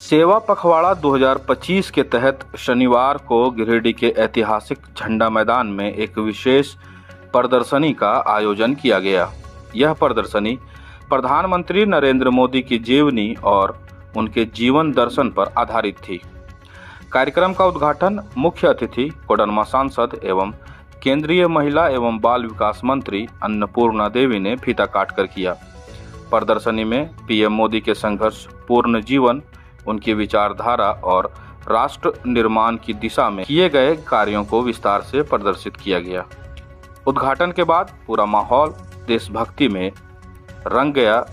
सेवा पखवाड़ा 2025 के तहत शनिवार को गिरिडीह के ऐतिहासिक झंडा मैदान में एक विशेष प्रदर्शनी का आयोजन किया गया। यह प्रदर्शनी प्रधानमंत्री नरेंद्र मोदी की जीवनी और उनके जीवन दर्शन पर आधारित थी। कार्यक्रम का उद्घाटन मुख्य अतिथि कोडरमा सांसद एवं केंद्रीय महिला एवं बाल विकास मंत्री अन्नपूर्णा देवी ने फीता काटकर किया। प्रदर्शनी में पीएम मोदी के संघर्ष पूर्ण जीवन, उनकी विचारधारा और राष्ट्र निर्माण की दिशा में किए गए कार्यों को विस्तार से प्रदर्शित किया गया। उद्घाटन के बाद पूरा माहौल देशभक्ति में रंग गया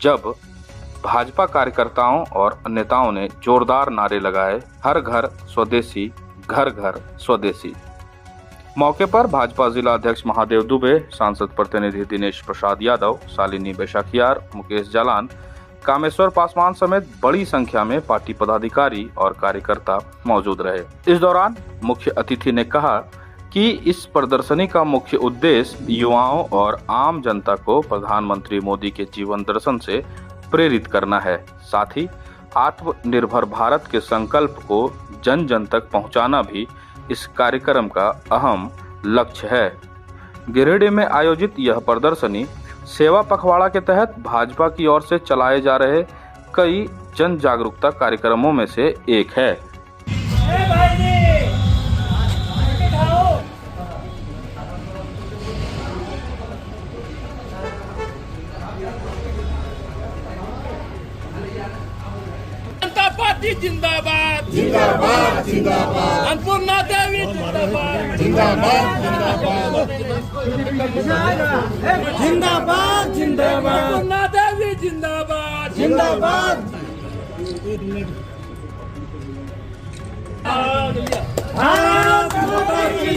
जब भाजपा कार्यकर्ताओं और नेताओं ने जोरदार नारे लगाए, हर घर स्वदेशी, घर घर स्वदेशी। मौके पर भाजपा जिला अध्यक्ष महादेव दुबे, सांसद प्रतिनिधि दिनेश प्रसाद यादव, शालिनी बैशाखियार, मुकेश जालान, कामेश्वर पासवान समेत बड़ी संख्या में पार्टी पदाधिकारी और कार्यकर्ता मौजूद रहे। इस दौरान मुख्य अतिथि ने कहा कि इस प्रदर्शनी का मुख्य उद्देश्य युवाओं और आम जनता को प्रधानमंत्री मोदी के जीवन दर्शन से प्रेरित करना है। साथ ही आत्मनिर्भर भारत के संकल्प को जन जन तक पहुंचाना भी इस कार्यक्रम का अहम लक्ष्य है। गिरिडीह में आयोजित यह प्रदर्शनी सेवा पखवाड़ा के तहत भाजपा की ओर से चलाए जा रहे कई जन जागरूकता कार्यक्रमों में से एक है। जनता पार्टी जिंदाबाद जिंदाबाद जिंदाबाद अन्नपूर्णा देवी जिंदाबाद जिंदाबाद जिंदाबाद जिंदाबाद अन्नपूर्णा देवी जिंदाबाद जिंदाबाद भारत माता की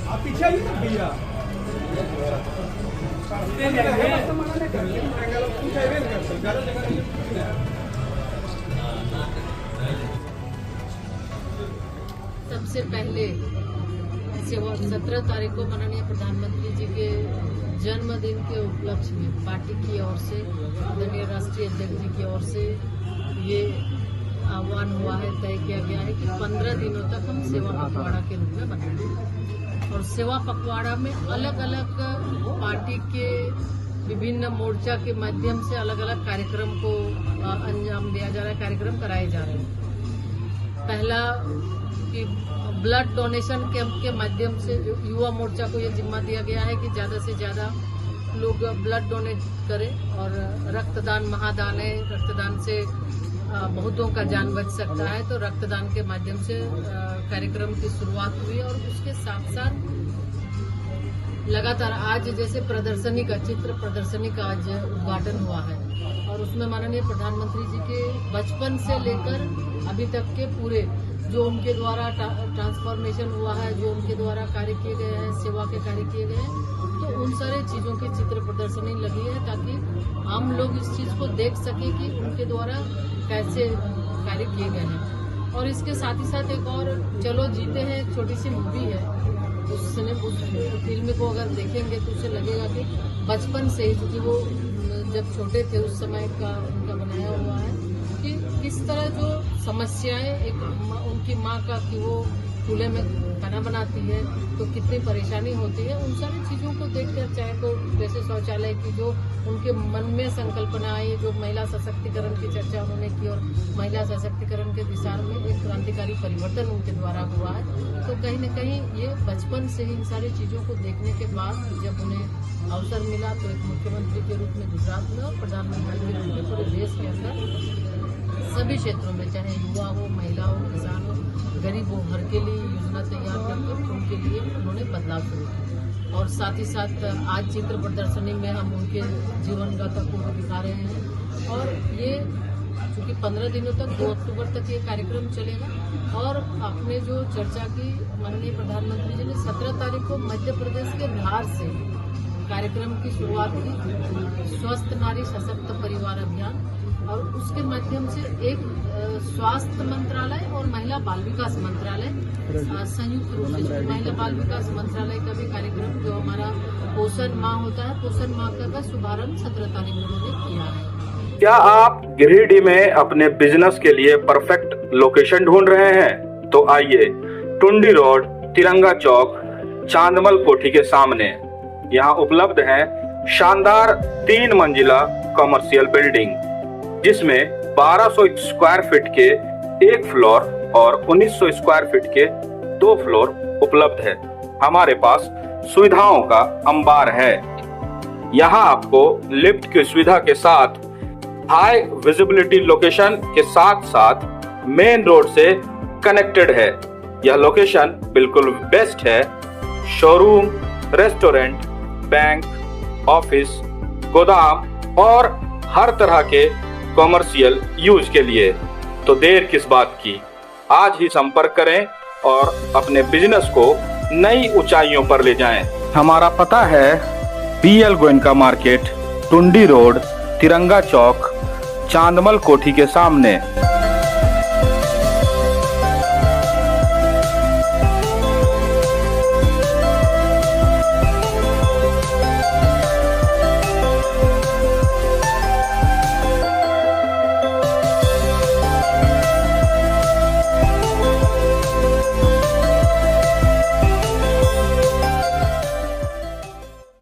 आप पीछे आइए ना भैया। सबसे पहले 17 तारीख को माननीय प्रधानमंत्री जी के जन्मदिन के उपलक्ष्य में पार्टी की ओर से, आदरणीय राष्ट्रीय अध्यक्ष जी की ओर से ये आह्वान हुआ है, तय किया गया है कि 15 दिनों तक हम सेवा पखवाड़ा के रूप में मनाएंगे। और सेवा पखवाड़ा में अलग अलग पार्टी के विभिन्न मोर्चा के माध्यम से अलग अलग कार्यक्रम को अंजाम दिया जा रहा है, कार्यक्रम कराए जा रहे हैं। पहला कि ब्लड डोनेशन कैंप के माध्यम से युवा मोर्चा को यह जिम्मा दिया गया है कि ज्यादा से ज्यादा लोग ब्लड डोनेट करें और रक्तदान महादान है, रक्तदान से बहुतों का जान बच सकता है। तो रक्तदान के माध्यम से कार्यक्रम की शुरुआत हुई और उसके साथ साथ लगातार आज जैसे प्रदर्शनी का चित्र प्रदर्शनी का आज उद्घाटन हुआ है और उसमें माननीय प्रधानमंत्री जी के बचपन से लेकर अभी तक के पूरे जो उनके द्वारा ट्रांसफॉर्मेशन हुआ है, जो उनके द्वारा कार्य किए गए हैं, सेवा के कार्य किए गए हैं, तो उन सारे चीजों की चित्र प्रदर्शनी लगी है ताकि हम लोग इस चीज को देख सके कि उनके द्वारा कैसे कार्य किए गए हैं। और इसके साथ ही साथ एक और चलो जीते हैं एक छोटी सी मूवी है, उस फिल्म को अगर देखेंगे तो उसे लगेगा कि बचपन से ही, क्योंकि वो जब छोटे थे उस समय का उनका बनाया हुआ है कि किस तरह जो समस्याएं एक उनकी माँ का कि वो चूल्हे में खाना बनाती है तो कितनी परेशानी होती है, उन सारी चीज़ों को देखकर, चाहे तो जैसे शौचालय की जो उनके मन में संकल्पना आई, जो महिला सशक्तिकरण की चर्चा उन्होंने की और महिला सशक्तिकरण के दिशा में एक क्रांतिकारी परिवर्तन उनके द्वारा हुआ है। तो कहीं न कहीं ये बचपन से ही इन सारी चीज़ों को देखने के बाद जब उन्हें अवसर मिला तो एक मुख्यमंत्री के रूप में गुजरात में और प्रधानमंत्री के रूप में पूरे देश के अंदर सभी क्षेत्रों में, चाहे युवा हो, महिला हो, किसान हो, गरीब हो, हर के लिए योजना तैयार करके उनके लिए उन्होंने बदलाव शुरू किया। और साथ ही साथ आज चित्र प्रदर्शनी में हम उनके जीवन गाथा को दिखा रहे हैं और ये चूँकि 15 दिनों तक 2 अक्टूबर तक ये कार्यक्रम चलेगा। और आपने जो चर्चा की माननीय प्रधानमंत्री जी ने 17 तारीख को मध्य प्रदेश के धार से कार्यक्रम की शुरुआत की स्वस्थ नारी सशक्त परिवार अभियान, और उसके माध्यम से एक स्वास्थ्य मंत्रालय और महिला बाल विकास मंत्रालय संयुक्त रूप से, महिला बाल विकास मंत्रालय का भी कार्यक्रम जो हमारा पोषण माह होता है, पोषण माह का शुभारंभ 17 तारीख को उन्होंने किया है। क्या आप गिरिडीह में अपने बिजनेस के लिए परफेक्ट लोकेशन ढूंढ रहे हैं? तो आइए टुंडी रोड, तिरंगा चौक, चांदमल कोठी के सामने यहाँ उपलब्ध है शानदार 3 मंजिला कमर्शियल बिल्डिंग, जिसमें 1200 स्क्वायर फीट के 1 फ्लोर और 1900 स्क्वायर फीट के 2 फ्लोर उपलब्ध है। हमारे पास सुविधाओं का अंबार है। यहाँ आपको लिफ्ट की सुविधा के साथ हाई विजिबिलिटी लोकेशन के साथ साथ मेन रोड से कनेक्टेड है। यह लोकेशन बिल्कुल बेस्ट है शोरूम, रेस्टोरेंट, बैंक, ऑफिस, गोदाम और हर तरह के कॉमर्शियल यूज के लिए। तो देर किस बात की, आज ही संपर्क करें और अपने बिजनेस को नई ऊंचाइयों पर ले जाएं। हमारा पता है BL Goenka market, Tundi road, तिरंगा चौक, चांदमल कोठी के सामने।